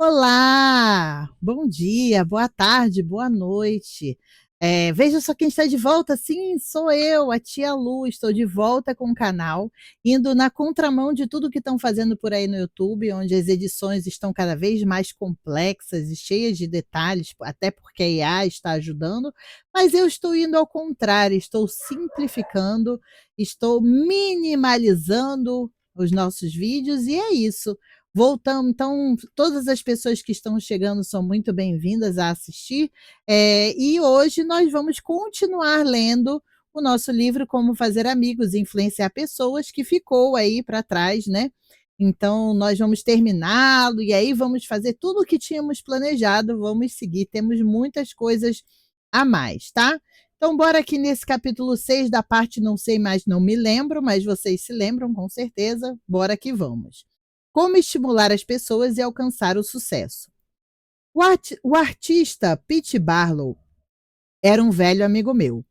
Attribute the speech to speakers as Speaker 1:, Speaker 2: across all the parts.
Speaker 1: Olá, bom dia, boa tarde, boa noite. Veja só quem está de volta, sim, sou eu, a tia Lu, estou de volta com o canal, indo na contramão de tudo que estão fazendo por aí no YouTube, onde as edições estão cada vez mais complexas e cheias de detalhes, até porque a IA está ajudando, mas eu estou indo ao contrário, estou simplificando, estou minimalizando os nossos vídeos e é isso. Voltamos, então, todas as pessoas que estão chegando são muito bem-vindas a assistir. E hoje nós vamos continuar lendo o nosso livro Como Fazer Amigos e Influenciar Pessoas, que ficou aí para trás, né? Então, nós vamos terminá-lo e aí vamos fazer tudo o que tínhamos planejado, vamos seguir, temos muitas coisas a mais, tá? Então, bora aqui nesse capítulo 6 da parte Não Sei Mais, Não Me Lembro, mas vocês se lembram com certeza, bora que vamos. Como estimular as pessoas e alcançar o sucesso. O artista Pete Barlow era um velho amigo meu.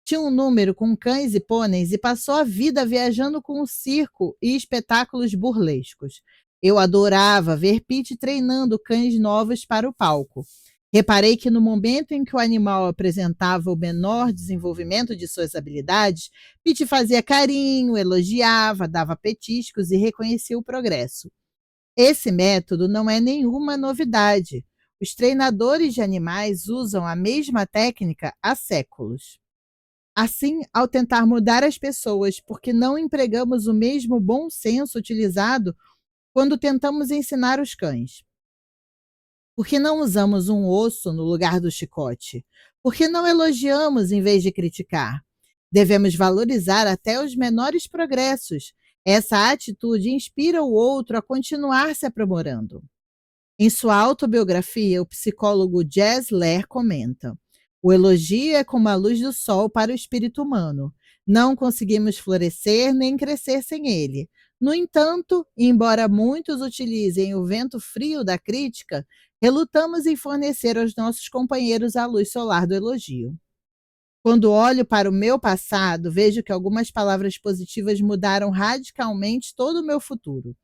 Speaker 1: Tinha um número com cães e pôneis e passou a vida viajando com o circo e espetáculos burlescos. Eu adorava ver Pete treinando cães novos para o palco. Reparei que no momento em que o animal apresentava o menor desenvolvimento de suas habilidades, Pete fazia carinho, elogiava, dava petiscos e reconhecia o progresso. Esse método não é nenhuma novidade. Os treinadores de animais usam a mesma técnica há séculos. Assim, ao tentar mudar as pessoas porque não empregamos o mesmo bom senso utilizado quando tentamos ensinar os cães? Por que não usamos um osso no lugar do chicote? Por que não elogiamos em vez de criticar? Devemos valorizar até os menores progressos. Essa atitude inspira o outro a continuar se aprimorando. Em sua autobiografia, o psicólogo Jess Lehr comenta: o elogio é como a luz do sol para o espírito humano. Não conseguimos florescer nem crescer sem ele. No entanto, embora muitos utilizem o vento frio da crítica, relutamos em fornecer aos nossos companheiros a luz solar do elogio. Quando olho para o meu passado, vejo que algumas palavras positivas mudaram radicalmente todo o meu futuro.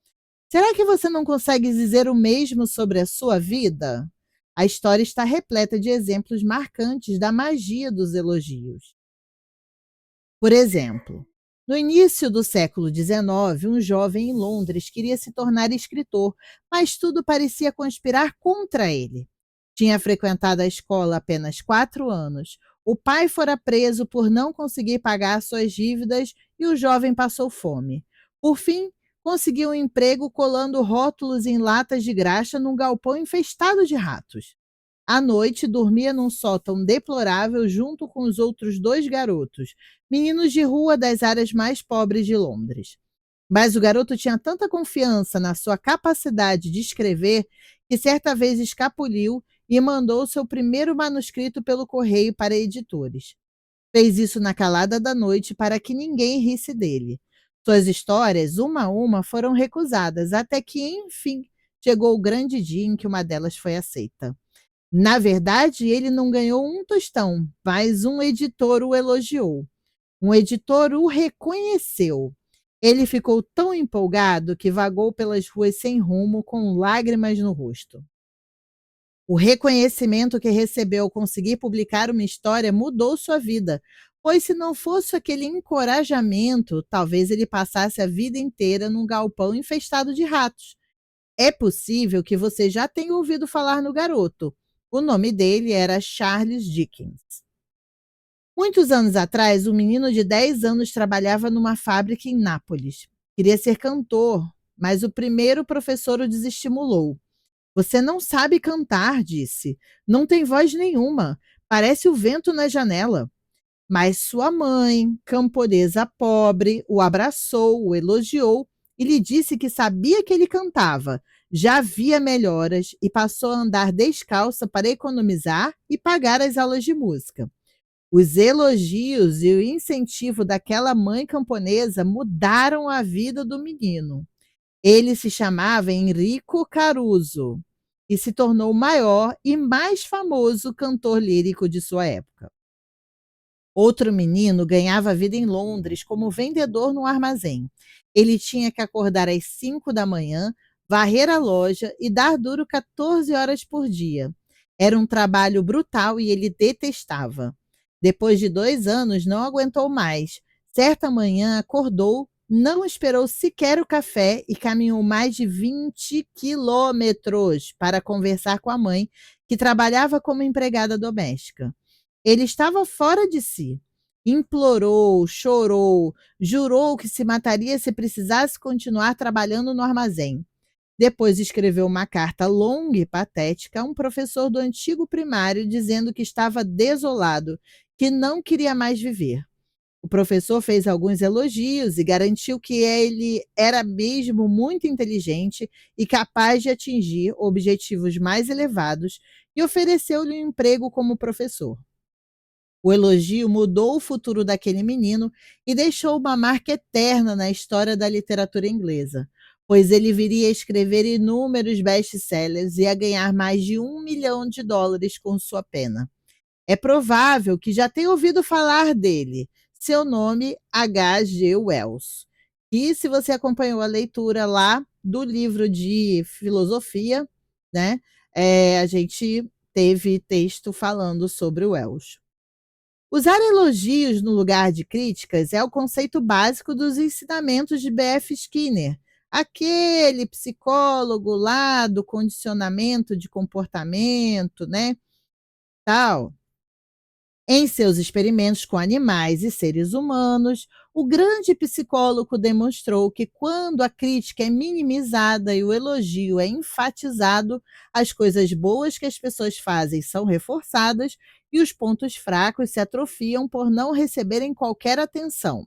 Speaker 1: Será que você não consegue dizer o mesmo sobre a sua vida? A história está repleta de exemplos marcantes da magia dos elogios. Por exemplo, no início do século XIX, um jovem em Londres queria se tornar escritor, mas tudo parecia conspirar contra ele. Tinha frequentado a escola apenas 4 anos. O pai fora preso por não conseguir pagar suas dívidas e o jovem passou fome. Por fim, conseguiu um emprego colando rótulos em latas de graxa num galpão infestado de ratos. À noite, dormia num sótão deplorável junto com os outros dois garotos, meninos de rua das áreas mais pobres de Londres. Mas o garoto tinha tanta confiança na sua capacidade de escrever que certa vez escapuliu e mandou seu primeiro manuscrito pelo correio para editores. Fez isso na calada da noite para que ninguém risse dele. Suas histórias, uma a uma, foram recusadas, até que, enfim, chegou o grande dia em que uma delas foi aceita. Na verdade, ele não ganhou um tostão, mas um editor o elogiou. Um editor o reconheceu. Ele ficou tão empolgado que vagou pelas ruas sem rumo, com lágrimas no rosto. O reconhecimento que recebeu ao conseguir publicar uma história mudou sua vida, pois se não fosse aquele encorajamento, talvez ele passasse a vida inteira num galpão infestado de ratos. É possível que você já tenha ouvido falar no garoto. O nome dele era Charles Dickens. Muitos anos atrás, um menino de 10 anos trabalhava numa fábrica em Nápoles. Queria ser cantor, mas o primeiro professor o desestimulou. Você não sabe cantar, disse. Não tem voz nenhuma. Parece o vento na janela. Mas sua mãe, camponesa pobre, o abraçou, o elogiou e lhe disse que sabia que ele cantava, já via melhoras e passou a andar descalça para economizar e pagar as aulas de música. Os elogios e o incentivo daquela mãe camponesa mudaram a vida do menino. Ele se chamava Enrico Caruso e se tornou o maior e mais famoso cantor lírico de sua época. Outro menino ganhava vida em Londres como vendedor num armazém. Ele tinha que acordar às 5 da manhã, varrer a loja e dar duro 14 horas por dia. Era um trabalho brutal e ele detestava. Depois de 2 anos, não aguentou mais. Certa manhã, acordou, não esperou sequer o café e caminhou mais de 20 quilômetros para conversar com a mãe, que trabalhava como empregada doméstica. Ele estava fora de si. Implorou, chorou, jurou que se mataria se precisasse continuar trabalhando no armazém. Depois escreveu uma carta longa e patética a um professor do antigo primário dizendo que estava desolado, que não queria mais viver. O professor fez alguns elogios e garantiu que ele era mesmo muito inteligente e capaz de atingir objetivos mais elevados e ofereceu-lhe um emprego como professor. O elogio mudou o futuro daquele menino e deixou uma marca eterna na história da literatura inglesa, pois ele viria a escrever inúmeros best-sellers e a ganhar mais de US$ 1 milhão com sua pena. É provável que já tenha ouvido falar dele. Seu nome, H. G. Wells. E se você acompanhou a leitura lá do livro de filosofia, né, a gente teve texto falando sobre o Wells. Usar elogios no lugar de críticas é o conceito básico dos ensinamentos de B.F. Skinner, aquele psicólogo lá do condicionamento de comportamento, né, tal. Em seus experimentos com animais e seres humanos, o grande psicólogo demonstrou que quando a crítica é minimizada e o elogio é enfatizado, as coisas boas que as pessoas fazem são reforçadas e os pontos fracos se atrofiam por não receberem qualquer atenção.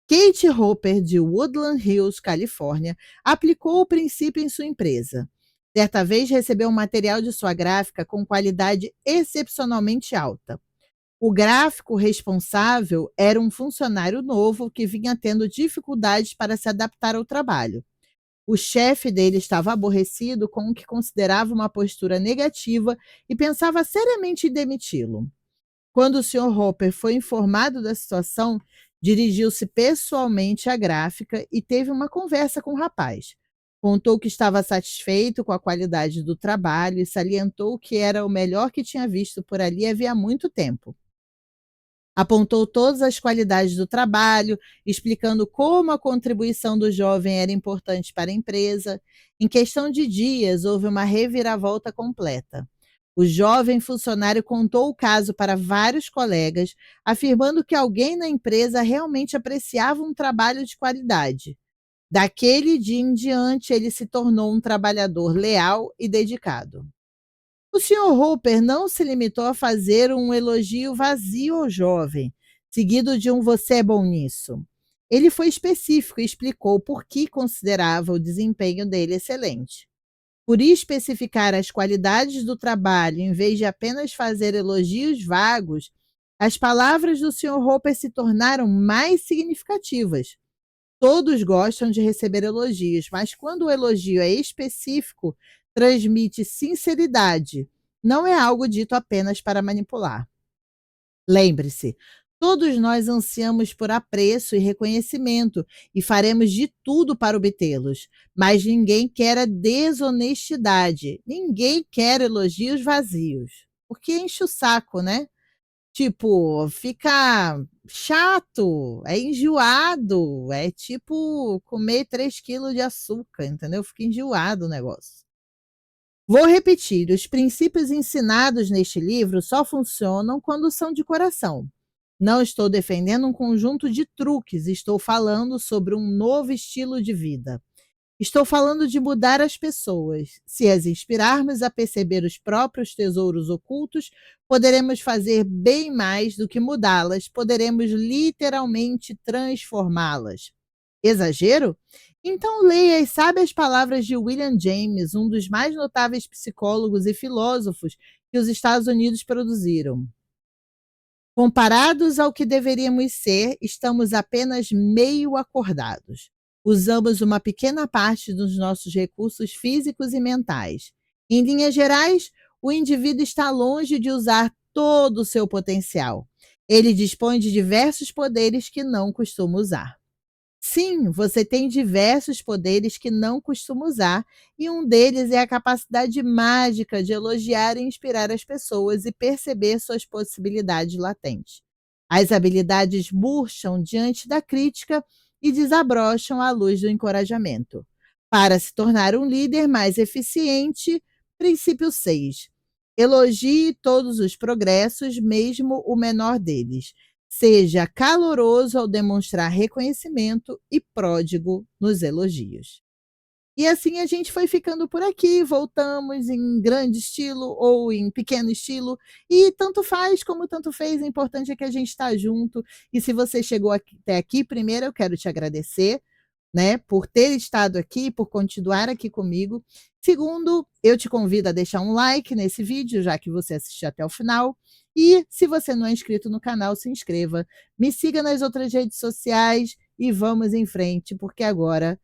Speaker 1: Kate Hopper, de Woodland Hills, Califórnia, aplicou o princípio em sua empresa. Certa vez recebeu um material de sua gráfica com qualidade excepcionalmente alta. O gráfico responsável era um funcionário novo que vinha tendo dificuldades para se adaptar ao trabalho. O chefe dele estava aborrecido com o que considerava uma postura negativa e pensava seriamente em demiti-lo. Quando o Sr. Hopper foi informado da situação, dirigiu-se pessoalmente à gráfica e teve uma conversa com o rapaz. Contou que estava satisfeito com a qualidade do trabalho e salientou que era o melhor que tinha visto por ali havia muito tempo. Apontou todas as qualidades do trabalho, explicando como a contribuição do jovem era importante para a empresa. Em questão de dias, houve uma reviravolta completa. O jovem funcionário contou o caso para vários colegas, afirmando que alguém na empresa realmente apreciava um trabalho de qualidade. Daquele dia em diante, ele se tornou um trabalhador leal e dedicado. O Sr. Hopper não se limitou a fazer um elogio vazio ao jovem, seguido de um "você é bom nisso". Ele foi específico e explicou por que considerava o desempenho dele excelente. Por especificar as qualidades do trabalho em vez de apenas fazer elogios vagos, as palavras do Sr. Hopper se tornaram mais significativas. Todos gostam de receber elogios, mas quando o elogio é específico, transmite sinceridade. Não é algo dito apenas para manipular. Lembre-se, todos nós ansiamos por apreço e reconhecimento e faremos de tudo para obtê-los, mas ninguém quer a desonestidade, ninguém quer elogios vazios, porque enche o saco, né? Tipo, fica chato, é enjoado, é tipo comer 3 quilos de açúcar, entendeu? Fica enjoado o negócio. Vou repetir, os princípios ensinados neste livro só funcionam quando são de coração. Não estou defendendo um conjunto de truques, estou falando sobre um novo estilo de vida. Estou falando de mudar as pessoas. Se as inspirarmos a perceber os próprios tesouros ocultos, poderemos fazer bem mais do que mudá-las, poderemos literalmente transformá-las. Exagero? Então leia as sábias palavras de William James, um dos mais notáveis psicólogos e filósofos que os Estados Unidos produziram. Comparados ao que deveríamos ser, estamos apenas meio acordados. Usamos uma pequena parte dos nossos recursos físicos e mentais. Em linhas gerais, o indivíduo está longe de usar todo o seu potencial. Ele dispõe de diversos poderes que não costuma usar. Sim, você tem diversos poderes que não costuma usar, e um deles é a capacidade mágica de elogiar e inspirar as pessoas e perceber suas possibilidades latentes. As habilidades murcham diante da crítica e desabrocham à luz do encorajamento. Para se tornar um líder mais eficiente, princípio 6: elogie todos os progressos, mesmo o menor deles. Seja caloroso ao demonstrar reconhecimento e pródigo nos elogios. E assim a gente foi ficando por aqui, voltamos em grande estilo ou em pequeno estilo, e tanto faz como tanto fez, o importante é que a gente está junto. E se você chegou até aqui, primeiro eu quero te agradecer, né, por ter estado aqui, por continuar aqui comigo. Segundo, eu te convido a deixar um like nesse vídeo, já que você assistiu até o final. E se você não é inscrito no canal, se inscreva. Me siga nas outras redes sociais e vamos em frente, porque agora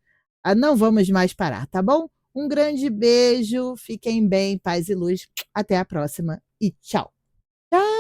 Speaker 1: não vamos mais parar, tá bom? Um grande beijo, fiquem bem, paz e luz. Até a próxima e tchau. Tchau.